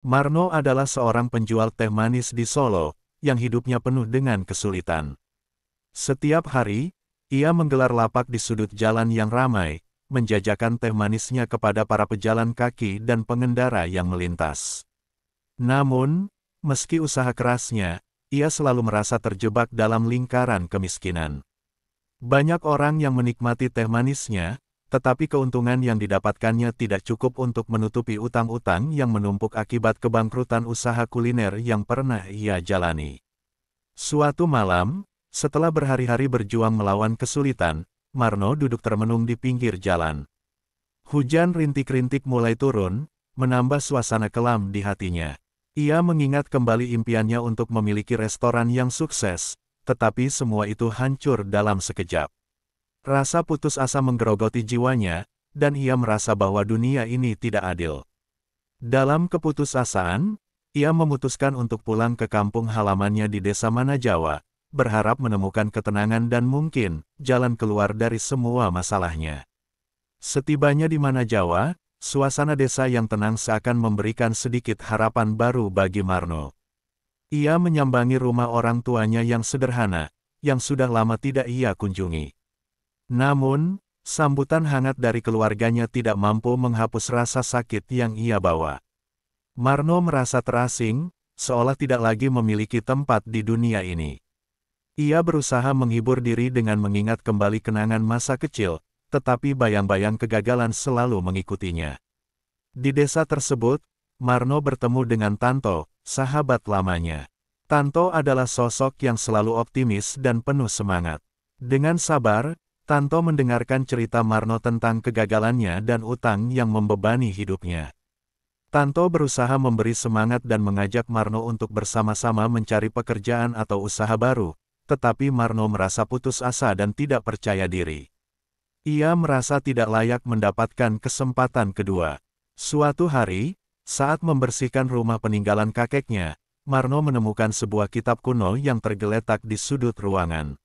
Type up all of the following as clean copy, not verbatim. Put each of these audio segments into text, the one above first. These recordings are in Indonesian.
Marno adalah seorang penjual teh manis di Solo, yang hidupnya penuh dengan kesulitan. Setiap hari, ia menggelar lapak di sudut jalan yang ramai, menjajakan teh manisnya kepada para pejalan kaki dan pengendara yang melintas. Namun, meski usaha kerasnya, ia selalu merasa terjebak dalam lingkaran kemiskinan. Banyak orang yang menikmati teh manisnya, tetapi keuntungan yang didapatkannya tidak cukup untuk menutupi utang-utang yang menumpuk akibat kebangkrutan usaha kuliner yang pernah ia jalani. Suatu malam, setelah berhari-hari berjuang melawan kesulitan, Marno duduk termenung di pinggir jalan. Hujan rintik-rintik mulai turun, menambah suasana kelam di hatinya. Ia mengingat kembali impiannya untuk memiliki restoran yang sukses, tetapi semua itu hancur dalam sekejap. Rasa putus asa menggerogoti jiwanya, dan ia merasa bahwa dunia ini tidak adil. Dalam keputusasaan, ia memutuskan untuk pulang ke kampung halamannya di desa Manajawa, berharap menemukan ketenangan dan mungkin jalan keluar dari semua masalahnya. Setibanya di Manajawa, suasana desa yang tenang seakan memberikan sedikit harapan baru bagi Marno. Ia menyambangi rumah orang tuanya yang sederhana, yang sudah lama tidak ia kunjungi. Namun, sambutan hangat dari keluarganya tidak mampu menghapus rasa sakit yang ia bawa. Marno merasa terasing, seolah tidak lagi memiliki tempat di dunia ini. Ia berusaha menghibur diri dengan mengingat kembali kenangan masa kecil, tetapi bayang-bayang kegagalan selalu mengikutinya. Di desa tersebut, Marno bertemu dengan Tanto, sahabat lamanya. Tanto adalah sosok yang selalu optimis dan penuh semangat. Dengan sabar, Tanto mendengarkan cerita Marno tentang kegagalannya dan utang yang membebani hidupnya. Tanto berusaha memberi semangat dan mengajak Marno untuk bersama-sama mencari pekerjaan atau usaha baru, tetapi Marno merasa putus asa dan tidak percaya diri. Ia merasa tidak layak mendapatkan kesempatan kedua. Suatu hari, saat membersihkan rumah peninggalan kakeknya, Marno menemukan sebuah kitab kuno yang tergeletak di sudut ruangan.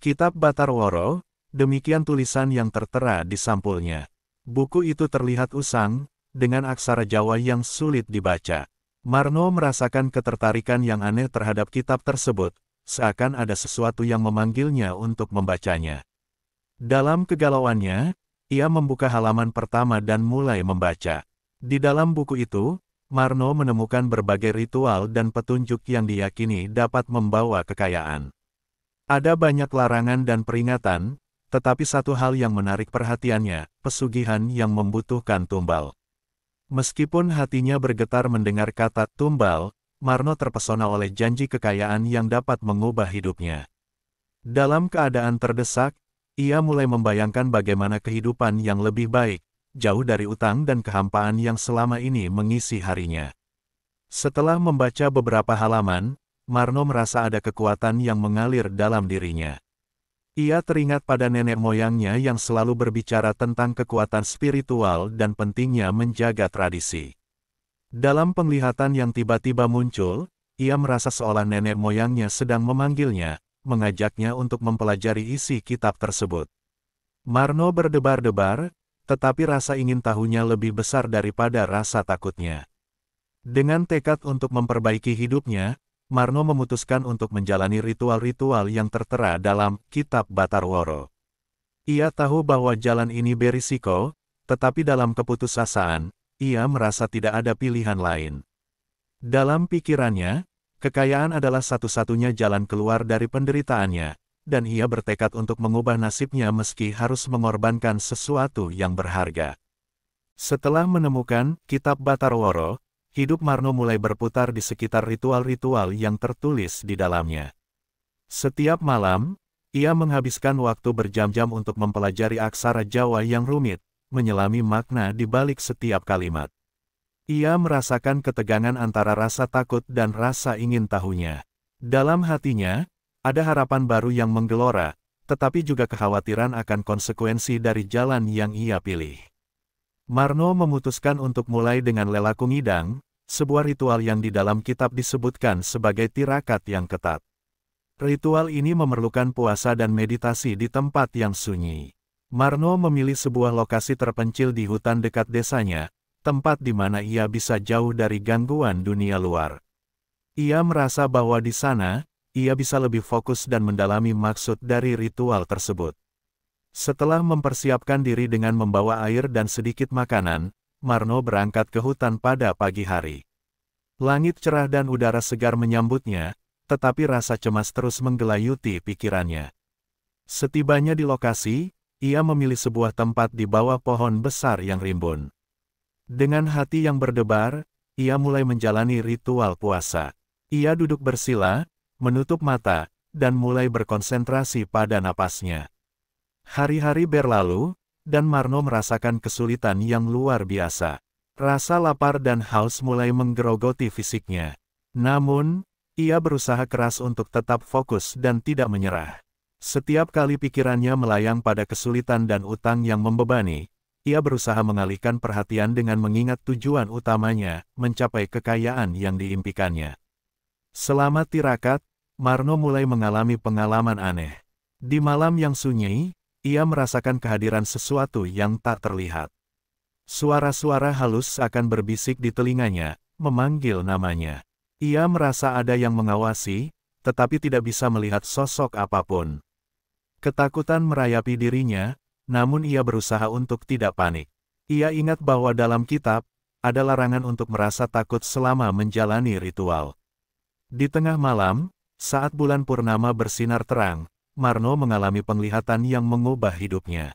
Kitab Batarworo, demikian tulisan yang tertera di sampulnya. Buku itu terlihat usang, dengan aksara Jawa yang sulit dibaca. Marno merasakan ketertarikan yang aneh terhadap kitab tersebut, seakan ada sesuatu yang memanggilnya untuk membacanya. Dalam kegalauannya, ia membuka halaman pertama dan mulai membaca. Di dalam buku itu, Marno menemukan berbagai ritual dan petunjuk yang diyakini dapat membawa kekayaan. Ada banyak larangan dan peringatan, tetapi satu hal yang menarik perhatiannya, pesugihan yang membutuhkan tumbal. Meskipun hatinya bergetar mendengar kata tumbal, Marno terpesona oleh janji kekayaan yang dapat mengubah hidupnya. Dalam keadaan terdesak, ia mulai membayangkan bagaimana kehidupan yang lebih baik, jauh dari utang dan kehampaan yang selama ini mengisi harinya. Setelah membaca beberapa halaman, Marno merasa ada kekuatan yang mengalir dalam dirinya. Ia teringat pada nenek moyangnya yang selalu berbicara tentang kekuatan spiritual dan pentingnya menjaga tradisi. Dalam penglihatan yang tiba-tiba muncul, ia merasa seolah nenek moyangnya sedang memanggilnya, mengajaknya untuk mempelajari isi kitab tersebut. Marno berdebar-debar, tetapi rasa ingin tahunya lebih besar daripada rasa takutnya. Dengan tekad untuk memperbaiki hidupnya, Marno memutuskan untuk menjalani ritual-ritual yang tertera dalam Kitab Batarworo. Ia tahu bahwa jalan ini berisiko, tetapi dalam keputusasaan, ia merasa tidak ada pilihan lain. Dalam pikirannya, kekayaan adalah satu-satunya jalan keluar dari penderitaannya, dan ia bertekad untuk mengubah nasibnya meski harus mengorbankan sesuatu yang berharga. Setelah menemukan Kitab Batarworo, hidup Marno mulai berputar di sekitar ritual-ritual yang tertulis di dalamnya. Setiap malam, ia menghabiskan waktu berjam-jam untuk mempelajari aksara Jawa yang rumit, menyelami makna di balik setiap kalimat. Ia merasakan ketegangan antara rasa takut dan rasa ingin tahunya. Dalam hatinya, ada harapan baru yang menggelora, tetapi juga kekhawatiran akan konsekuensi dari jalan yang ia pilih. Marno memutuskan untuk mulai dengan lelaku ngidang, sebuah ritual yang di dalam kitab disebutkan sebagai tirakat yang ketat. Ritual ini memerlukan puasa dan meditasi di tempat yang sunyi. Marno memilih sebuah lokasi terpencil di hutan dekat desanya, tempat di mana ia bisa jauh dari gangguan dunia luar. Ia merasa bahwa di sana, ia bisa lebih fokus dan mendalami maksud dari ritual tersebut. Setelah mempersiapkan diri dengan membawa air dan sedikit makanan, Marno berangkat ke hutan pada pagi hari. Langit cerah dan udara segar menyambutnya, tetapi rasa cemas terus menggelayuti pikirannya. Setibanya di lokasi, ia memilih sebuah tempat di bawah pohon besar yang rimbun. Dengan hati yang berdebar, ia mulai menjalani ritual puasa. Ia duduk bersila, menutup mata, dan mulai berkonsentrasi pada napasnya. Hari-hari berlalu, dan Marno merasakan kesulitan yang luar biasa. Rasa lapar dan haus mulai menggerogoti fisiknya. Namun, ia berusaha keras untuk tetap fokus dan tidak menyerah. Setiap kali pikirannya melayang pada kesulitan dan utang yang membebani, ia berusaha mengalihkan perhatian dengan mengingat tujuan utamanya, mencapai kekayaan yang diimpikannya. Selama tirakat, Marno mulai mengalami pengalaman aneh. Di malam yang sunyi, ia merasakan kehadiran sesuatu yang tak terlihat. Suara-suara halus akan berbisik di telinganya, memanggil namanya. Ia merasa ada yang mengawasi, tetapi tidak bisa melihat sosok apapun. Ketakutan merayapi dirinya, namun ia berusaha untuk tidak panik. Ia ingat bahwa dalam kitab, ada larangan untuk merasa takut selama menjalani ritual. Di tengah malam, saat bulan purnama bersinar terang, Marno mengalami penglihatan yang mengubah hidupnya.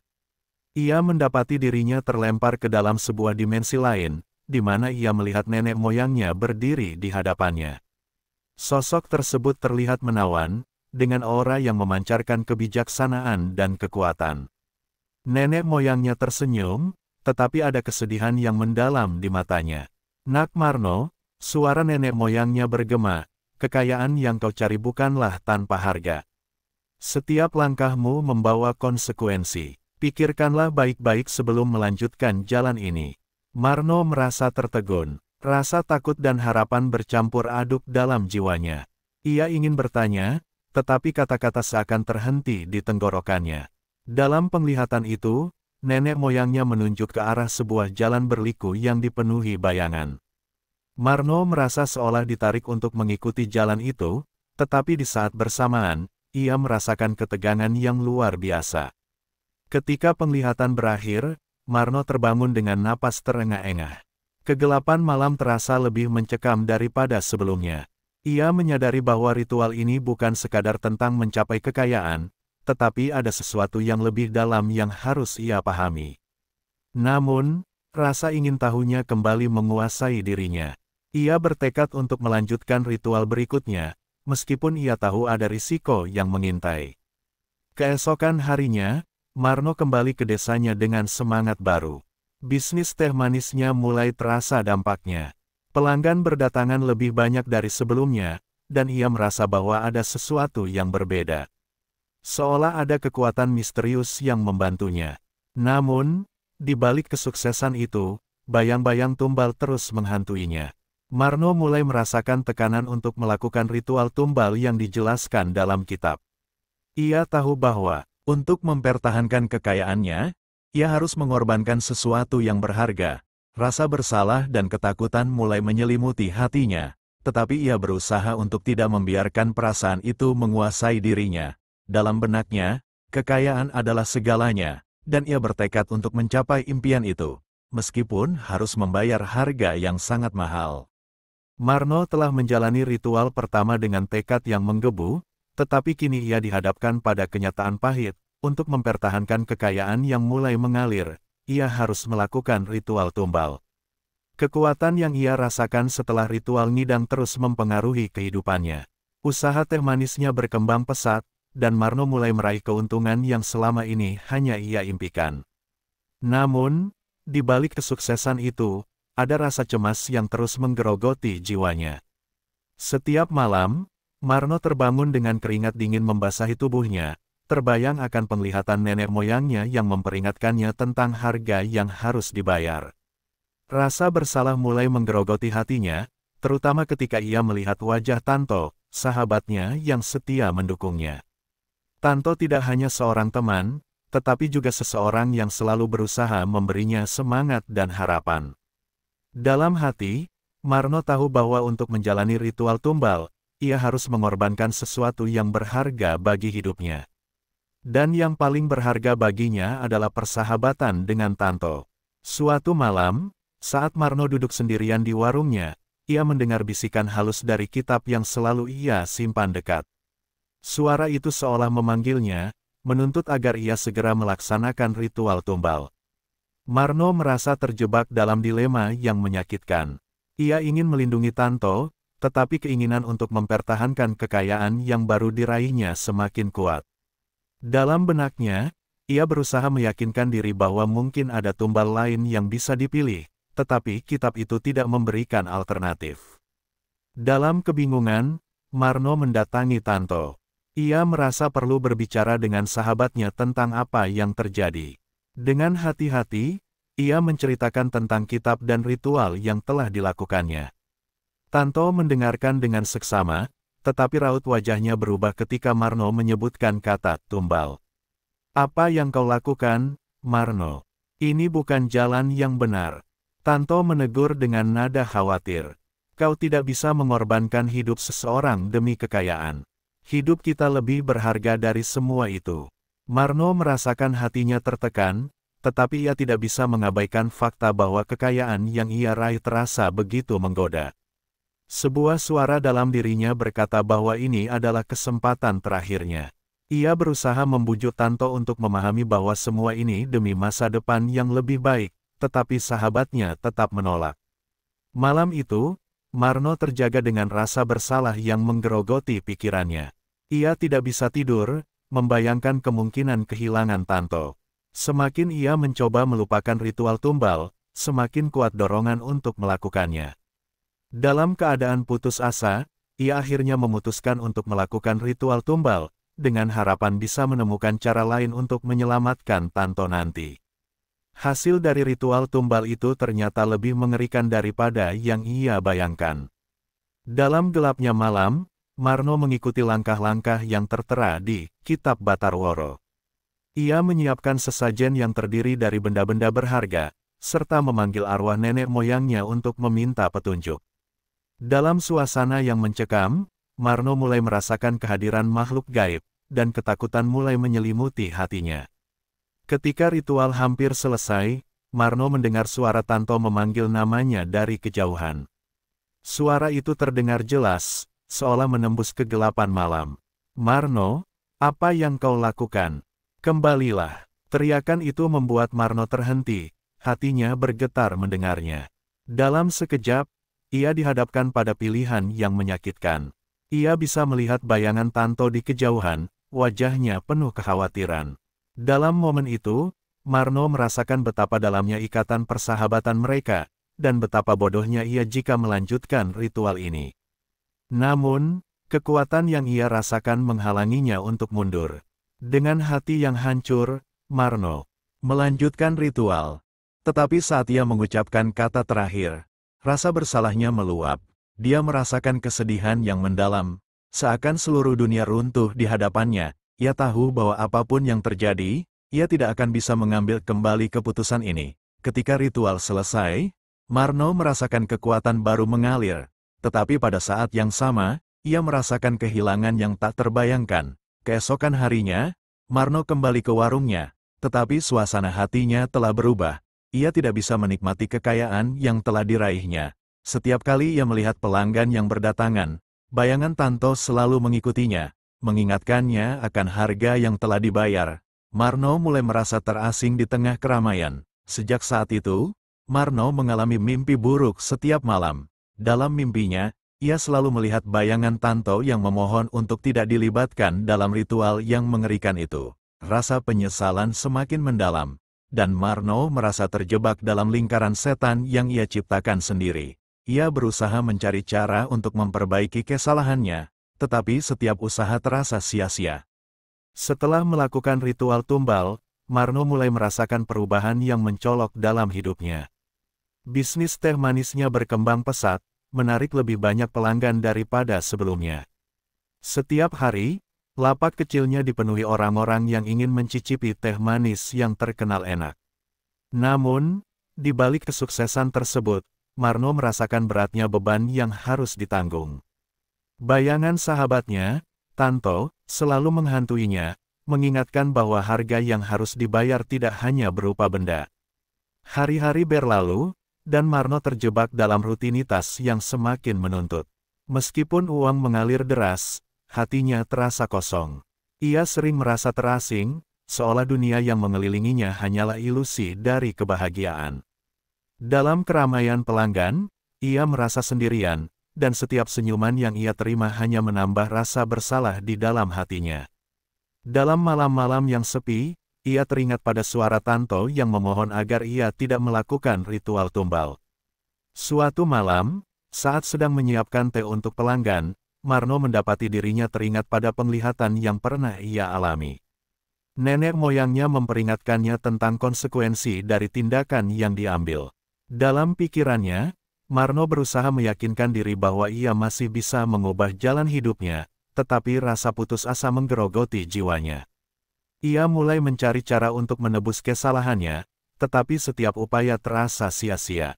Ia mendapati dirinya terlempar ke dalam sebuah dimensi lain, di mana ia melihat nenek moyangnya berdiri di hadapannya. Sosok tersebut terlihat menawan, dengan aura yang memancarkan kebijaksanaan dan kekuatan. Nenek moyangnya tersenyum, tetapi ada kesedihan yang mendalam di matanya. "Nak Marno," suara nenek moyangnya bergema, "kekayaan yang kau cari bukanlah tanpa harga. Setiap langkahmu membawa konsekuensi. Pikirkanlah baik-baik sebelum melanjutkan jalan ini." Marno merasa tertegun. Rasa takut dan harapan bercampur aduk dalam jiwanya. Ia ingin bertanya, tetapi kata-kata seakan terhenti di tenggorokannya. Dalam penglihatan itu, nenek moyangnya menunjuk ke arah sebuah jalan berliku yang dipenuhi bayangan. Marno merasa seolah ditarik untuk mengikuti jalan itu, tetapi di saat bersamaan, ia merasakan ketegangan yang luar biasa. Ketika penglihatan berakhir, Marno terbangun dengan napas terengah-engah. Kegelapan malam terasa lebih mencekam daripada sebelumnya. Ia menyadari bahwa ritual ini bukan sekadar tentang mencapai kekayaan, tetapi ada sesuatu yang lebih dalam yang harus ia pahami. Namun, rasa ingin tahunya kembali menguasai dirinya. Ia bertekad untuk melanjutkan ritual berikutnya, meskipun ia tahu ada risiko yang mengintai. Keesokan harinya, Marno kembali ke desanya dengan semangat baru. Bisnis teh manisnya mulai terasa dampaknya. Pelanggan berdatangan lebih banyak dari sebelumnya, dan ia merasa bahwa ada sesuatu yang berbeda. Seolah ada kekuatan misterius yang membantunya. Namun, di balik kesuksesan itu, bayang-bayang tumbal terus menghantuinya. Marno mulai merasakan tekanan untuk melakukan ritual tumbal yang dijelaskan dalam kitab. Ia tahu bahwa, untuk mempertahankan kekayaannya, ia harus mengorbankan sesuatu yang berharga. Rasa bersalah dan ketakutan mulai menyelimuti hatinya, tetapi ia berusaha untuk tidak membiarkan perasaan itu menguasai dirinya. Dalam benaknya, kekayaan adalah segalanya, dan ia bertekad untuk mencapai impian itu, meskipun harus membayar harga yang sangat mahal. Marno telah menjalani ritual pertama dengan tekad yang menggebu, tetapi kini ia dihadapkan pada kenyataan pahit. Untuk mempertahankan kekayaan yang mulai mengalir, ia harus melakukan ritual tumbal. Kekuatan yang ia rasakan setelah ritual ngidang terus mempengaruhi kehidupannya. Usaha teh manisnya berkembang pesat, dan Marno mulai meraih keuntungan yang selama ini hanya ia impikan. Namun, di balik kesuksesan itu, ada rasa cemas yang terus menggerogoti jiwanya. Setiap malam, Marno terbangun dengan keringat dingin membasahi tubuhnya, terbayang akan penglihatan nenek moyangnya yang memperingatkannya tentang harga yang harus dibayar. Rasa bersalah mulai menggerogoti hatinya, terutama ketika ia melihat wajah Tanto, sahabatnya yang setia mendukungnya. Tanto tidak hanya seorang teman, tetapi juga seseorang yang selalu berusaha memberinya semangat dan harapan. Dalam hati, Marno tahu bahwa untuk menjalani ritual tumbal, ia harus mengorbankan sesuatu yang berharga bagi hidupnya. Dan yang paling berharga baginya adalah persahabatan dengan Tanto. Suatu malam, saat Marno duduk sendirian di warungnya, ia mendengar bisikan halus dari kitab yang selalu ia simpan dekat. Suara itu seolah memanggilnya, menuntut agar ia segera melaksanakan ritual tumbal. Marno merasa terjebak dalam dilema yang menyakitkan. Ia ingin melindungi Tanto, tetapi keinginan untuk mempertahankan kekayaan yang baru diraihnya semakin kuat. Dalam benaknya, ia berusaha meyakinkan diri bahwa mungkin ada tumbal lain yang bisa dipilih, tetapi kitab itu tidak memberikan alternatif. Dalam kebingungan, Marno mendatangi Tanto. Ia merasa perlu berbicara dengan sahabatnya tentang apa yang terjadi. Dengan hati-hati, ia menceritakan tentang kitab dan ritual yang telah dilakukannya. Tanto mendengarkan dengan seksama, tetapi raut wajahnya berubah ketika Marno menyebutkan kata tumbal. "Apa yang kau lakukan, Marno? Ini bukan jalan yang benar." Tanto menegur dengan nada khawatir. "Kau tidak bisa mengorbankan hidup seseorang demi kekayaan. Hidup kita lebih berharga dari semua itu." Marno merasakan hatinya tertekan, tetapi ia tidak bisa mengabaikan fakta bahwa kekayaan yang ia raih terasa begitu menggoda. Sebuah suara dalam dirinya berkata bahwa ini adalah kesempatan terakhirnya. Ia berusaha membujuk Tanto untuk memahami bahwa semua ini demi masa depan yang lebih baik, tetapi sahabatnya tetap menolak. Malam itu, Marno terjaga dengan rasa bersalah yang menggerogoti pikirannya. Ia tidak bisa tidur, membayangkan kemungkinan kehilangan Tanto. Semakin ia mencoba melupakan ritual tumbal, semakin kuat dorongan untuk melakukannya. Dalam keadaan putus asa, ia akhirnya memutuskan untuk melakukan ritual tumbal, dengan harapan bisa menemukan cara lain untuk menyelamatkan Tanto nanti. Hasil dari ritual tumbal itu ternyata lebih mengerikan daripada yang ia bayangkan. Dalam gelapnya malam, Marno mengikuti langkah-langkah yang tertera di Kitab Batarworo. Ia menyiapkan sesajen yang terdiri dari benda-benda berharga, serta memanggil arwah nenek moyangnya untuk meminta petunjuk. Dalam suasana yang mencekam, Marno mulai merasakan kehadiran makhluk gaib, dan ketakutan mulai menyelimuti hatinya. Ketika ritual hampir selesai, Marno mendengar suara Tanto memanggil namanya dari kejauhan. Suara itu terdengar jelas, seolah menembus kegelapan malam. "Marno, apa yang kau lakukan? Kembalilah." Teriakan itu membuat Marno terhenti, hatinya bergetar mendengarnya. Dalam sekejap, ia dihadapkan pada pilihan yang menyakitkan. Ia bisa melihat bayangan Tanto di kejauhan, wajahnya penuh kekhawatiran. Dalam momen itu, Marno merasakan betapa dalamnya ikatan persahabatan mereka, dan betapa bodohnya ia jika melanjutkan ritual ini. Namun, kekuatan yang ia rasakan menghalanginya untuk mundur. Dengan hati yang hancur, Marno melanjutkan ritual. Tetapi saat ia mengucapkan kata terakhir, rasa bersalahnya meluap. Dia merasakan kesedihan yang mendalam, seakan seluruh dunia runtuh di hadapannya. Ia tahu bahwa apapun yang terjadi, ia tidak akan bisa mengambil kembali keputusan ini. Ketika ritual selesai, Marno merasakan kekuatan baru mengalir. Tetapi pada saat yang sama, ia merasakan kehilangan yang tak terbayangkan. Keesokan harinya, Marno kembali ke warungnya, tetapi suasana hatinya telah berubah. Ia tidak bisa menikmati kekayaan yang telah diraihnya. Setiap kali ia melihat pelanggan yang berdatangan, bayangan Tanto selalu mengikutinya, mengingatkannya akan harga yang telah dibayar. Marno mulai merasa terasing di tengah keramaian. Sejak saat itu, Marno mengalami mimpi buruk setiap malam. Dalam mimpinya, ia selalu melihat bayangan Tanto yang memohon untuk tidak dilibatkan dalam ritual yang mengerikan itu. Rasa penyesalan semakin mendalam, dan Marno merasa terjebak dalam lingkaran setan yang ia ciptakan sendiri. Ia berusaha mencari cara untuk memperbaiki kesalahannya, tetapi setiap usaha terasa sia-sia. Setelah melakukan ritual tumbal, Marno mulai merasakan perubahan yang mencolok dalam hidupnya. Bisnis teh manisnya berkembang pesat, menarik lebih banyak pelanggan daripada sebelumnya. Setiap hari, lapak kecilnya dipenuhi orang-orang yang ingin mencicipi teh manis yang terkenal enak. Namun, di balik kesuksesan tersebut, Marno merasakan beratnya beban yang harus ditanggung. Bayangan sahabatnya, Tanto, selalu menghantuinya, mengingatkan bahwa harga yang harus dibayar tidak hanya berupa benda. Hari-hari berlalu, dan Marno terjebak dalam rutinitas yang semakin menuntut. Meskipun uang mengalir deras, hatinya terasa kosong. Ia sering merasa terasing, seolah dunia yang mengelilinginya hanyalah ilusi dari kebahagiaan. Dalam keramaian pelanggan, ia merasa sendirian, dan setiap senyuman yang ia terima hanya menambah rasa bersalah di dalam hatinya. Dalam malam-malam yang sepi, ia teringat pada suara Tanto yang memohon agar ia tidak melakukan ritual tumbal. Suatu malam, saat sedang menyiapkan teh untuk pelanggan, Marno mendapati dirinya teringat pada penglihatan yang pernah ia alami. Nenek moyangnya memperingatkannya tentang konsekuensi dari tindakan yang diambil. Dalam pikirannya, Marno berusaha meyakinkan diri bahwa ia masih bisa mengubah jalan hidupnya, tetapi rasa putus asa menggerogoti jiwanya. Ia mulai mencari cara untuk menebus kesalahannya, tetapi setiap upaya terasa sia-sia.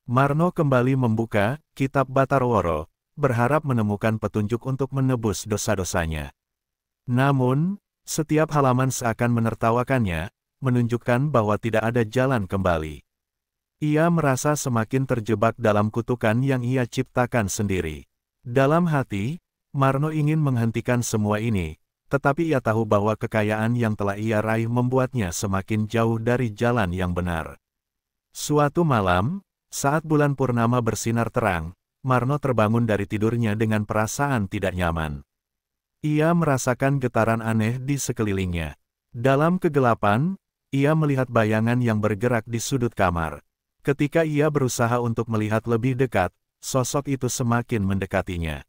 Marno kembali membuka kitab Batarworo, berharap menemukan petunjuk untuk menebus dosa-dosanya. Namun, setiap halaman seakan menertawakannya, menunjukkan bahwa tidak ada jalan kembali. Ia merasa semakin terjebak dalam kutukan yang ia ciptakan sendiri. Dalam hati, Marno ingin menghentikan semua ini, tetapi ia tahu bahwa kekayaan yang telah ia raih membuatnya semakin jauh dari jalan yang benar. Suatu malam, saat bulan purnama bersinar terang, Marno terbangun dari tidurnya dengan perasaan tidak nyaman. Ia merasakan getaran aneh di sekelilingnya. Dalam kegelapan, ia melihat bayangan yang bergerak di sudut kamar. Ketika ia berusaha untuk melihat lebih dekat, sosok itu semakin mendekatinya.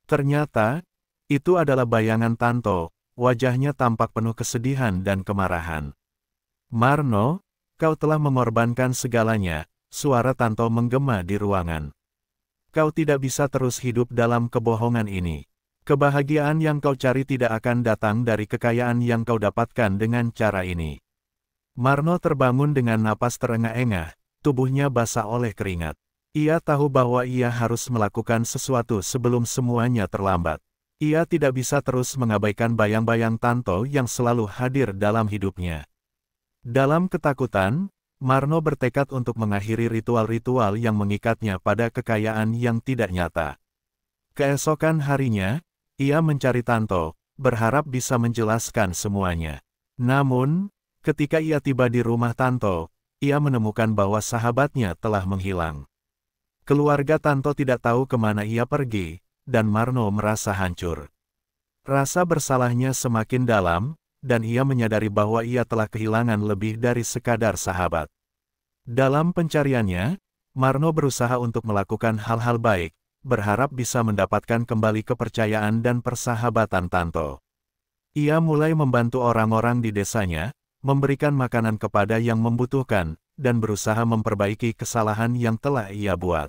Ternyata, itu adalah bayangan Tanto, wajahnya tampak penuh kesedihan dan kemarahan. "Marno, kau telah mengorbankan segalanya," suara Tanto menggema di ruangan. "Kau tidak bisa terus hidup dalam kebohongan ini. Kebahagiaan yang kau cari tidak akan datang dari kekayaan yang kau dapatkan dengan cara ini." Marno terbangun dengan napas terengah-engah. Tubuhnya basah oleh keringat. Ia tahu bahwa ia harus melakukan sesuatu sebelum semuanya terlambat. Ia tidak bisa terus mengabaikan bayang-bayang Tanto yang selalu hadir dalam hidupnya. Dalam ketakutan, Marno bertekad untuk mengakhiri ritual-ritual yang mengikatnya pada kekayaan yang tidak nyata. Keesokan harinya, ia mencari Tanto, berharap bisa menjelaskan semuanya. Namun, ketika ia tiba di rumah Tanto, ia menemukan bahwa sahabatnya telah menghilang. Keluarga Tanto tidak tahu kemana ia pergi, dan Marno merasa hancur. Rasa bersalahnya semakin dalam, dan ia menyadari bahwa ia telah kehilangan lebih dari sekadar sahabat. Dalam pencariannya, Marno berusaha untuk melakukan hal-hal baik, berharap bisa mendapatkan kembali kepercayaan dan persahabatan Tanto. Ia mulai membantu orang-orang di desanya, memberikan makanan kepada yang membutuhkan, dan berusaha memperbaiki kesalahan yang telah ia buat.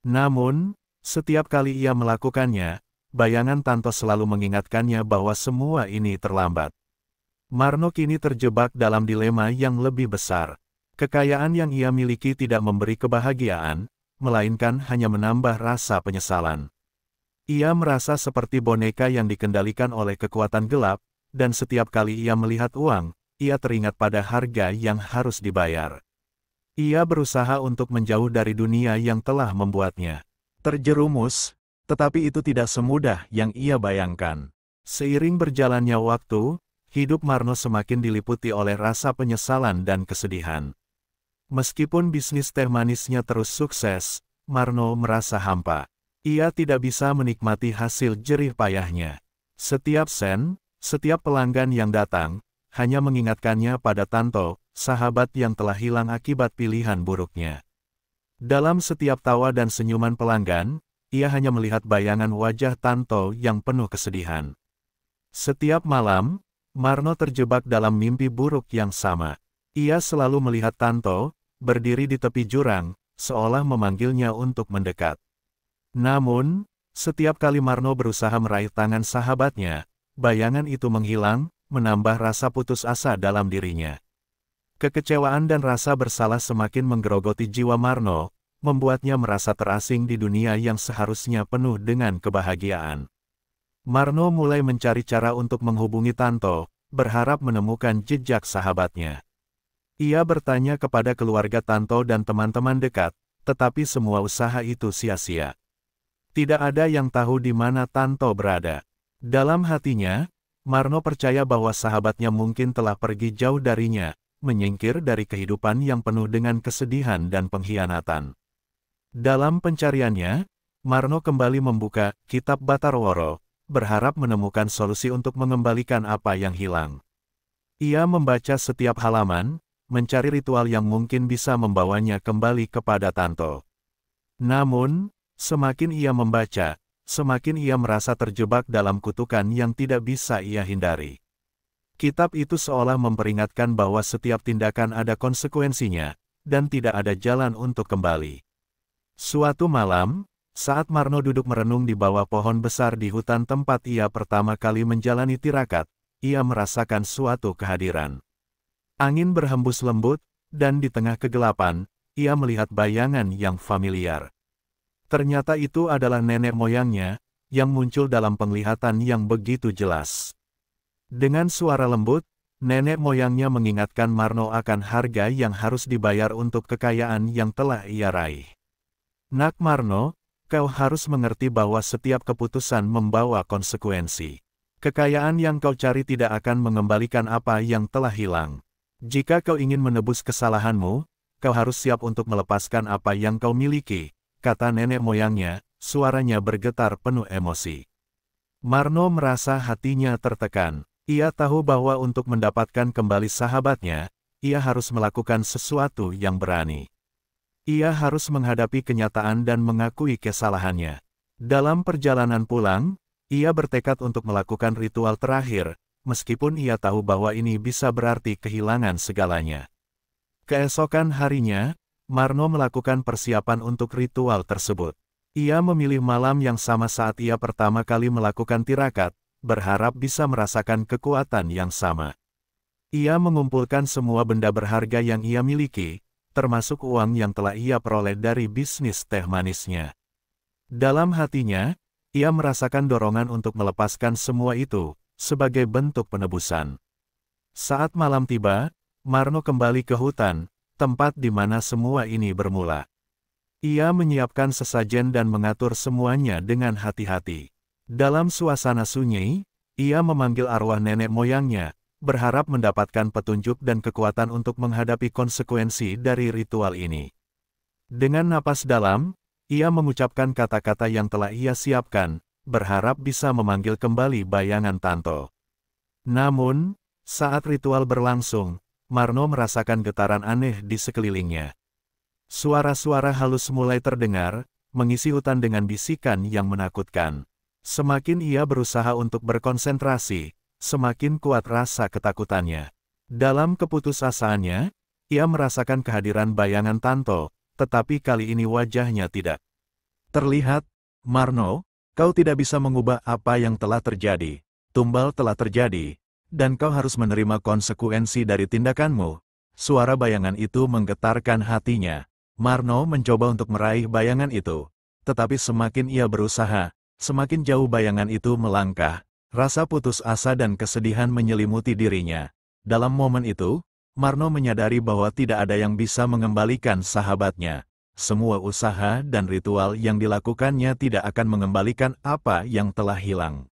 Namun, setiap kali ia melakukannya, bayangan Tanto selalu mengingatkannya bahwa semua ini terlambat. Marno kini terjebak dalam dilema yang lebih besar. Kekayaan yang ia miliki tidak memberi kebahagiaan, melainkan hanya menambah rasa penyesalan. Ia merasa seperti boneka yang dikendalikan oleh kekuatan gelap, dan setiap kali ia melihat uang, ia teringat pada harga yang harus dibayar. Ia berusaha untuk menjauh dari dunia yang telah membuatnya terjerumus, tetapi itu tidak semudah yang ia bayangkan. Seiring berjalannya waktu, hidup Marno semakin diliputi oleh rasa penyesalan dan kesedihan. Meskipun bisnis teh manisnya terus sukses, Marno merasa hampa. Ia tidak bisa menikmati hasil jerih payahnya. Setiap sen, setiap pelanggan yang datang, hanya mengingatkannya pada Tanto, sahabat yang telah hilang akibat pilihan buruknya. Dalam setiap tawa dan senyuman pelanggan, ia hanya melihat bayangan wajah Tanto yang penuh kesedihan. Setiap malam, Marno terjebak dalam mimpi buruk yang sama. Ia selalu melihat Tanto, berdiri di tepi jurang, seolah memanggilnya untuk mendekat. Namun, setiap kali Marno berusaha meraih tangan sahabatnya, bayangan itu menghilang, menambah rasa putus asa dalam dirinya. Kekecewaan dan rasa bersalah semakin menggerogoti jiwa Marno, membuatnya merasa terasing di dunia yang seharusnya penuh dengan kebahagiaan. Marno mulai mencari cara untuk menghubungi Tanto, berharap menemukan jejak sahabatnya. Ia bertanya kepada keluarga Tanto dan teman-teman dekat, tetapi semua usaha itu sia-sia. Tidak ada yang tahu di mana Tanto berada. Dalam hatinya, Marno percaya bahwa sahabatnya mungkin telah pergi jauh darinya, menyingkir dari kehidupan yang penuh dengan kesedihan dan pengkhianatan. Dalam pencariannya, Marno kembali membuka Kitab Batarworo, berharap menemukan solusi untuk mengembalikan apa yang hilang. Ia membaca setiap halaman, mencari ritual yang mungkin bisa membawanya kembali kepada Tanto. Namun, semakin ia membaca, semakin ia merasa terjebak dalam kutukan yang tidak bisa ia hindari. Kitab itu seolah memperingatkan bahwa setiap tindakan ada konsekuensinya, dan tidak ada jalan untuk kembali. Suatu malam, saat Marno duduk merenung di bawah pohon besar di hutan tempat ia pertama kali menjalani tirakat, ia merasakan suatu kehadiran. Angin berhembus lembut, dan di tengah kegelapan, ia melihat bayangan yang familiar. Ternyata itu adalah nenek moyangnya, yang muncul dalam penglihatan yang begitu jelas. Dengan suara lembut, nenek moyangnya mengingatkan Marno akan harga yang harus dibayar untuk kekayaan yang telah ia raih. Nak Marno, kau harus mengerti bahwa setiap keputusan membawa konsekuensi. Kekayaan yang kau cari tidak akan mengembalikan apa yang telah hilang. Jika kau ingin menebus kesalahanmu, kau harus siap untuk melepaskan apa yang kau miliki, kata nenek moyangnya, suaranya bergetar penuh emosi. Marno merasa hatinya tertekan. Ia tahu bahwa untuk mendapatkan kembali sahabatnya, ia harus melakukan sesuatu yang berani. Ia harus menghadapi kenyataan dan mengakui kesalahannya. Dalam perjalanan pulang, ia bertekad untuk melakukan ritual terakhir, meskipun ia tahu bahwa ini bisa berarti kehilangan segalanya. Keesokan harinya, Marno melakukan persiapan untuk ritual tersebut. Ia memilih malam yang sama saat ia pertama kali melakukan tirakat, berharap bisa merasakan kekuatan yang sama. Ia mengumpulkan semua benda berharga yang ia miliki, termasuk uang yang telah ia peroleh dari bisnis teh manisnya. Dalam hatinya, ia merasakan dorongan untuk melepaskan semua itu, sebagai bentuk penebusan. Saat malam tiba, Marno kembali ke hutan, tempat di mana semua ini bermula. Ia menyiapkan sesajen dan mengatur semuanya dengan hati-hati. Dalam suasana sunyi, ia memanggil arwah nenek moyangnya, berharap mendapatkan petunjuk dan kekuatan untuk menghadapi konsekuensi dari ritual ini. Dengan napas dalam, ia mengucapkan kata-kata yang telah ia siapkan, berharap bisa memanggil kembali bayangan Tanto. Namun, saat ritual berlangsung, Marno merasakan getaran aneh di sekelilingnya. Suara-suara halus mulai terdengar, mengisi hutan dengan bisikan yang menakutkan. Semakin ia berusaha untuk berkonsentrasi, semakin kuat rasa ketakutannya. Dalam keputusasaannya, ia merasakan kehadiran bayangan Tanto, tetapi kali ini wajahnya tidak terlihat. Marno, kau tidak bisa mengubah apa yang telah terjadi. Tumbal telah terjadi, dan kau harus menerima konsekuensi dari tindakanmu. Suara bayangan itu menggetarkan hatinya. Marno mencoba untuk meraih bayangan itu, tetapi semakin ia berusaha, semakin jauh bayangan itu melangkah. Rasa putus asa dan kesedihan menyelimuti dirinya. Dalam momen itu, Marno menyadari bahwa tidak ada yang bisa mengembalikan sahabatnya. Semua usaha dan ritual yang dilakukannya tidak akan mengembalikan apa yang telah hilang.